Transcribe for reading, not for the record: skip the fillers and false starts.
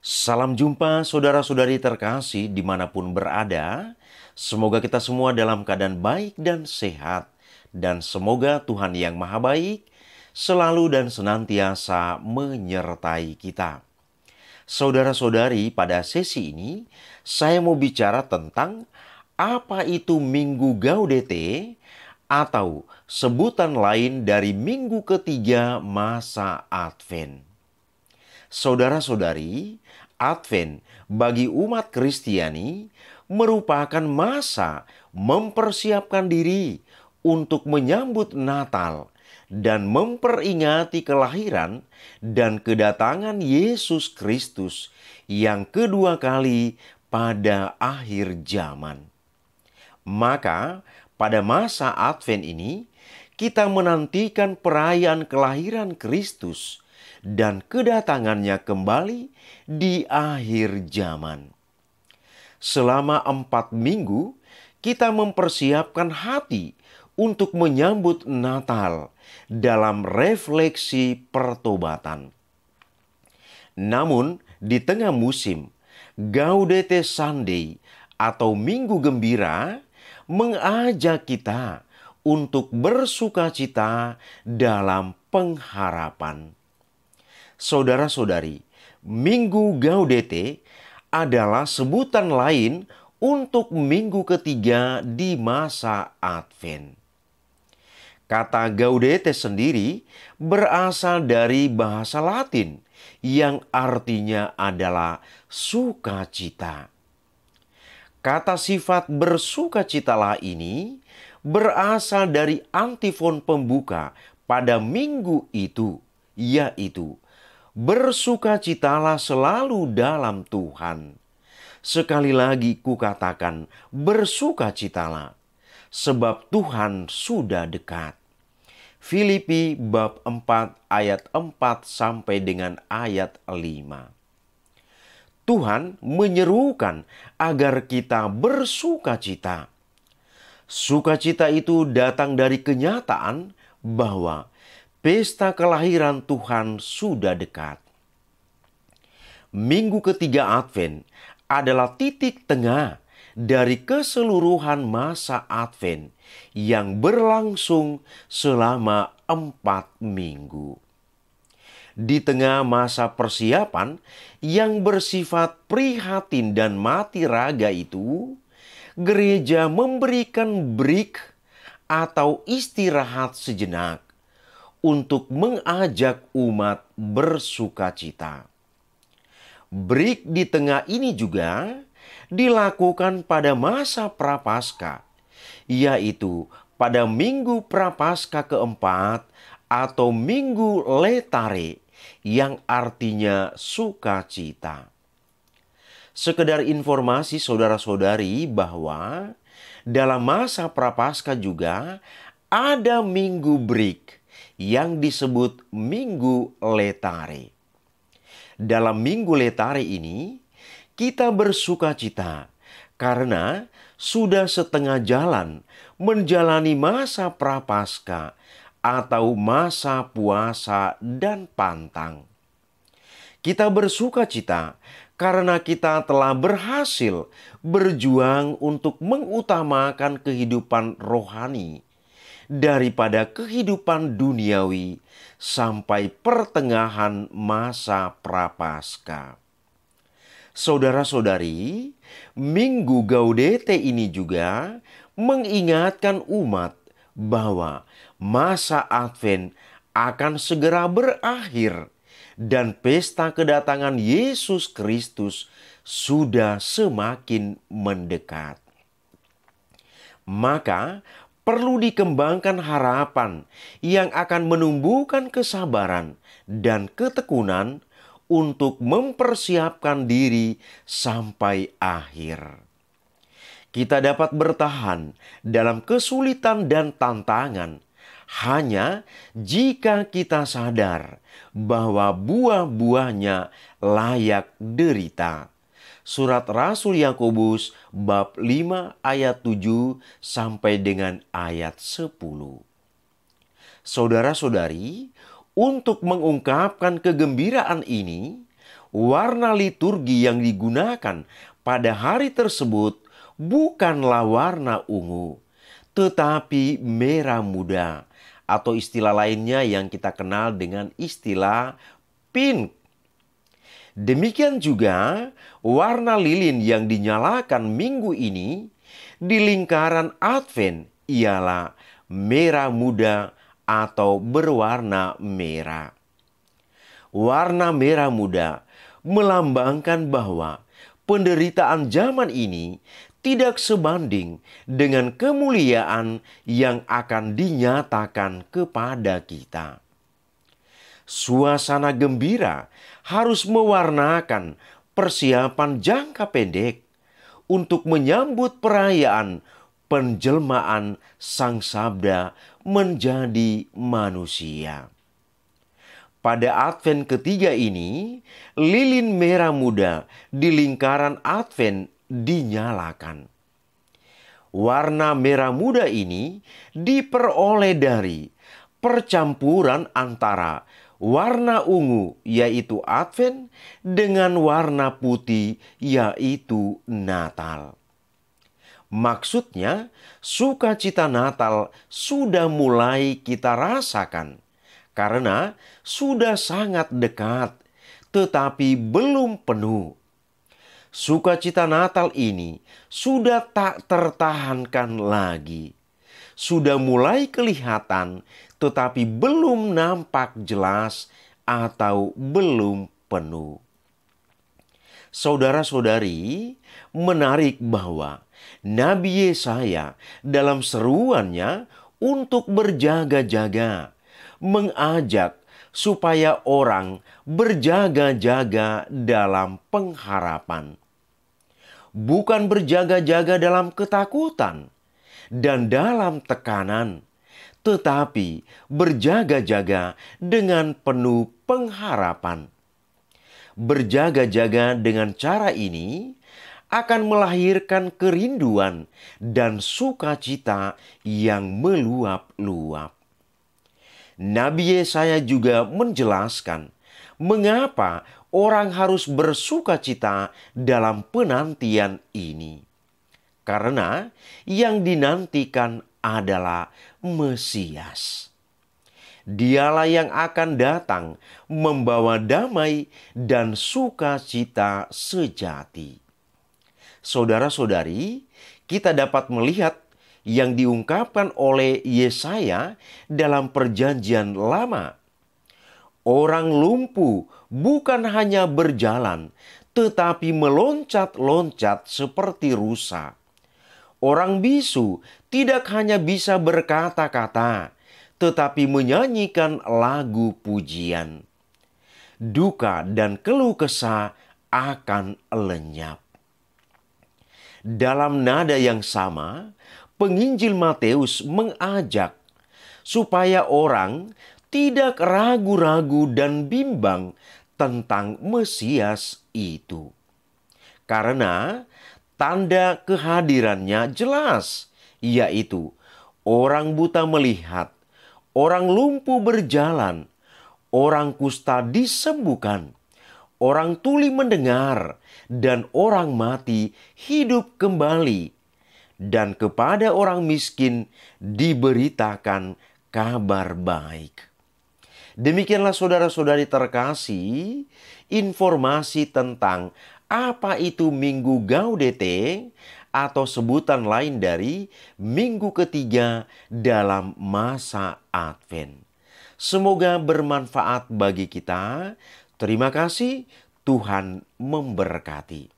Salam jumpa saudara-saudari terkasih dimanapun berada. Semoga kita semua dalam keadaan baik dan sehat. Dan semoga Tuhan yang Maha Baik selalu dan senantiasa menyertai kita. Saudara-saudari, pada sesi ini saya mau bicara tentang apa itu Minggu Gaudete atau sebutan lain dari minggu ketiga masa Advent. Saudara-saudari, Advent bagi umat Kristiani merupakan masa mempersiapkan diri untuk menyambut Natal dan memperingati kelahiran dan kedatangan Yesus Kristus yang kedua kali pada akhir zaman. Maka, pada masa Advent ini, kita menantikan perayaan kelahiran Kristus dan kedatangannya kembali di akhir zaman. Selama 4 minggu, kita mempersiapkan hati untuk menyambut Natal dalam refleksi pertobatan. Namun, di tengah musim, Gaudete Sunday atau Minggu Gembira mengajak kita untuk bersukacita dalam pengharapan. Saudara-saudari, Minggu Gaudete adalah sebutan lain untuk minggu ketiga di masa Advent. Kata Gaudete sendiri berasal dari bahasa Latin yang artinya adalah sukacita. Kata sifat bersukacitalah ini berasal dari antifon pembuka pada minggu itu, yaitu bersukacitalah selalu dalam Tuhan. Sekali lagi kukatakan, bersukacitalah, sebab Tuhan sudah dekat. Filipi bab 4 ayat 4 sampai dengan ayat 5. Tuhan menyerukan agar kita bersukacita. Sukacita itu datang dari kenyataan bahwa pesta kelahiran Tuhan sudah dekat. Minggu ketiga Advent adalah titik tengah dari keseluruhan masa Advent yang berlangsung selama 4 minggu. Di tengah masa persiapan yang bersifat prihatin dan mati raga itu, gereja memberikan break atau istirahat sejenak untuk mengajak umat bersukacita. Break di tengah ini juga dilakukan pada masa Prapaskah, yaitu pada Minggu Prapaskah keempat atau Minggu Letare yang artinya sukacita. Sekedar informasi saudara-saudari bahwa dalam masa Prapaskah juga ada Minggu Break yang disebut Minggu Letare. Dalam Minggu Letare ini, kita bersukacita karena sudah setengah jalan menjalani masa Prapaskah atau masa puasa dan pantang. Kita bersukacita karena kita telah berhasil berjuang untuk mengutamakan kehidupan rohani daripada kehidupan duniawi sampai pertengahan masa Prapaskah. Saudara-saudari, Minggu Gaudete ini juga mengingatkan umat bahwa masa Advent akan segera berakhir dan pesta kedatangan Yesus Kristus sudah semakin mendekat. Maka perlu dikembangkan harapan yang akan menumbuhkan kesabaran dan ketekunan untuk mempersiapkan diri sampai akhir. Kita dapat bertahan dalam kesulitan dan tantangan hanya jika kita sadar bahwa buah-buahnya layak derita. Surat Rasul Yakobus bab 5 ayat 7 sampai dengan ayat 10. Saudara-saudari, untuk mengungkapkan kegembiraan ini, warna liturgi yang digunakan pada hari tersebut bukanlah warna ungu, tetapi merah muda, atau istilah lainnya yang kita kenal dengan istilah pink. Demikian juga warna lilin yang dinyalakan minggu ini di lingkaran Advent ialah merah muda atau berwarna merah. Warna merah muda melambangkan bahwa penderitaan zaman ini tidak sebanding dengan kemuliaan yang akan dinyatakan kepada kita. Suasana gembira harus mewarnakan persiapan jangka pendek untuk menyambut perayaan penjelmaan Sang Sabda menjadi manusia. Pada Advent ketiga ini, lilin merah muda di lingkaran Advent dinyalakan. Warna merah muda ini diperoleh dari percampuran antara warna ungu yaitu Advent dengan warna putih yaitu Natal. Maksudnya, sukacita Natal sudah mulai kita rasakan karena sudah sangat dekat, tetapi belum penuh. Sukacita Natal ini sudah tak tertahankan lagi. Sudah mulai kelihatan, tetapi belum nampak jelas atau belum penuh. Saudara-saudari, menarik bahwa Nabi Yesaya dalam seruannya untuk berjaga-jaga mengajak supaya orang berjaga-jaga dalam pengharapan. Bukan berjaga-jaga dalam ketakutan dan dalam tekanan, tetapi berjaga-jaga dengan penuh pengharapan. Berjaga-jaga dengan cara ini akan melahirkan kerinduan dan sukacita yang meluap-luap. Nabi Yesaya juga menjelaskan mengapa orang harus bersukacita dalam penantian ini. Karena yang dinantikan adalah Mesias. Dialah yang akan datang membawa damai dan sukacita sejati. Saudara-saudari, kita dapat melihat yang diungkapkan oleh Yesaya dalam Perjanjian Lama. Orang lumpuh bukan hanya berjalan, tetapi meloncat-loncat seperti rusa. Orang bisu tidak hanya bisa berkata-kata, tetapi menyanyikan lagu pujian. Duka dan keluh kesah akan lenyap. Dalam nada yang sama, penginjil Matius mengajak supaya orang tidak ragu-ragu dan bimbang tentang Mesias itu. Karena tanda kehadirannya jelas, yaitu orang buta melihat, orang lumpuh berjalan, orang kusta disembuhkan, orang tuli mendengar, dan orang mati hidup kembali. Dan kepada orang miskin diberitakan kabar baik. Demikianlah saudara-saudari terkasih, informasi tentang apa itu Minggu Gaudete atau sebutan lain dari Minggu ketiga dalam masa Advent. Semoga bermanfaat bagi kita. Terima kasih, Tuhan memberkati.